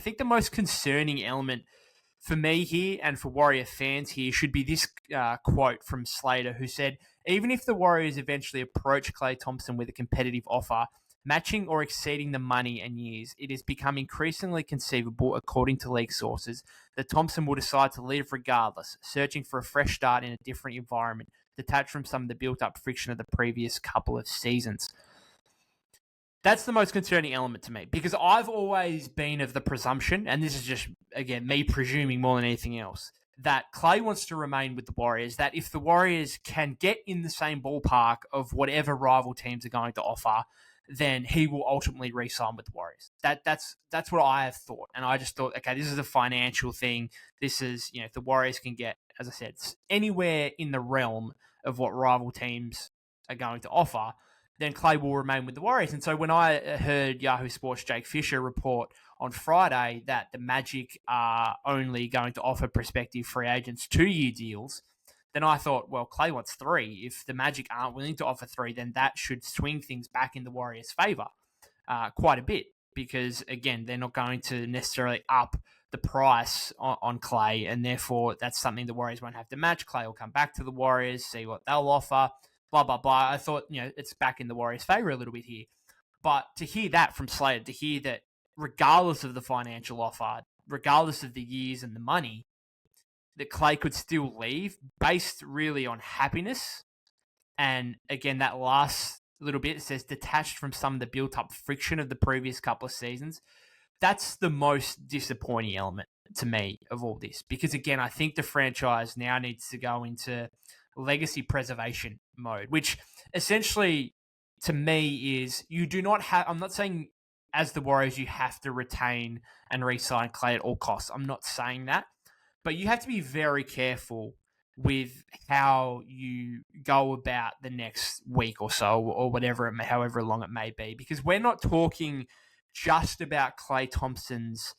I think the most concerning element for me here and for Warrior fans here should be this quote from Slater, who said, even if the Warriors eventually approach Klay Thompson with a competitive offer, matching or exceeding the money and years, it has become increasingly conceivable, according to league sources, that Thompson will decide to leave regardless, searching for a fresh start in a different environment, detached from some of the built-up friction of the previous couple of seasons. That's the most concerning element to me, because I've always been of the presumption, and this is just, again, me presuming more than anything else, that Klay wants to remain with the Warriors, that if the Warriors can get in the same ballpark of whatever rival teams are going to offer, then he will ultimately re-sign with the Warriors. That's what I have thought. And I just thought, okay, this is a financial thing. This is, if the Warriors can get, as I said, anywhere in the realm of what rival teams are going to offer, then Klay will remain with the Warriors. And so when I heard Yahoo Sports' Jake Fisher report on Friday that the Magic are only going to offer prospective free agents 2-year deals, then I thought, well, Klay wants 3. If the Magic aren't willing to offer 3, then that should swing things back in the Warriors' favor quite a bit, because, again, they're not going to necessarily up the price on Klay, and therefore that's something the Warriors won't have to match. Klay will come back to the Warriors, see what they'll offer, blah, blah, blah. I thought, it's back in the Warriors' favor a little bit here. But to hear that from Slater, to hear that regardless of the financial offer, regardless of the years and the money, that Klay could still leave based really on happiness. And again, that last little bit, it says detached from some of the built-up friction of the previous couple of seasons. That's the most disappointing element to me of all this. Because again, I think the franchise now needs to go into legacy preservation mode, which essentially to me is you do not have, I'm not saying as the Warriors you have to retain and re-sign Klay at all costs. I'm not saying that. But you have to be very careful with how you go about the next week or so, or whatever, however long it may be, because we're not talking just about Klay Thompson's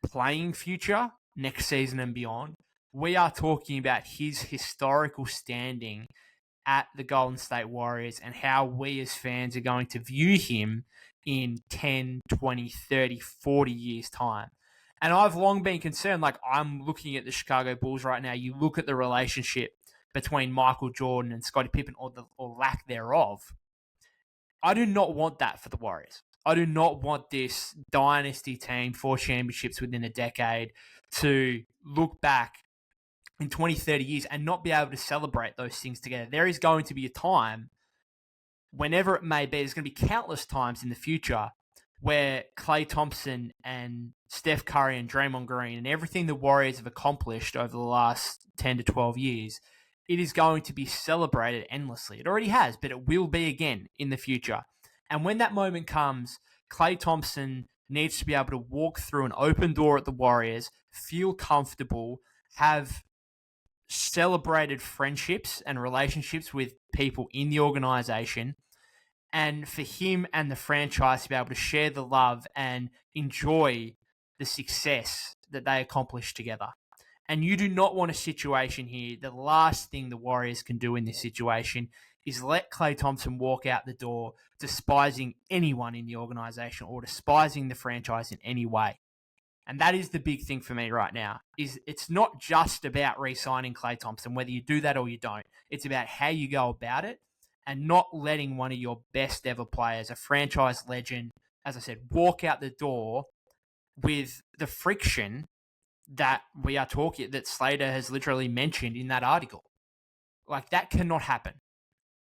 playing future next season and beyond. We are talking about his historical standing at the Golden State Warriors and how we as fans are going to view him in 10, 20, 30, 40 years' time. And I've long been concerned, like I'm looking at the Chicago Bulls right now, you look at the relationship between Michael Jordan and Scottie Pippen, or lack thereof. I do not want that for the Warriors. I do not want this dynasty team, 4 championships within a decade, to look back in 20, 30 years and not be able to celebrate those things together. There is going to be a time, whenever it may be, there's going to be countless times in the future where Klay Thompson and Steph Curry and Draymond Green and everything the Warriors have accomplished over the last 10 to 12 years, it is going to be celebrated endlessly. It already has, but it will be again in the future. And when that moment comes, Klay Thompson needs to be able to walk through an open door at the Warriors, feel comfortable, have celebrated friendships and relationships with people in the organization, and for him and the franchise to be able to share the love and enjoy the success that they accomplished together. And you do not want a situation here. The last thing the Warriors can do in this situation is let Klay Thompson walk out the door despising anyone in the organization or despising the franchise in any way. And that is the big thing for me right now, is it's not just about re-signing Klay Thompson, whether you do that or you don't. It's about how you go about it and not letting one of your best ever players, a franchise legend, as I said, walk out the door with the friction that we are talking, that Slater has literally mentioned in that article. Like, that cannot happen.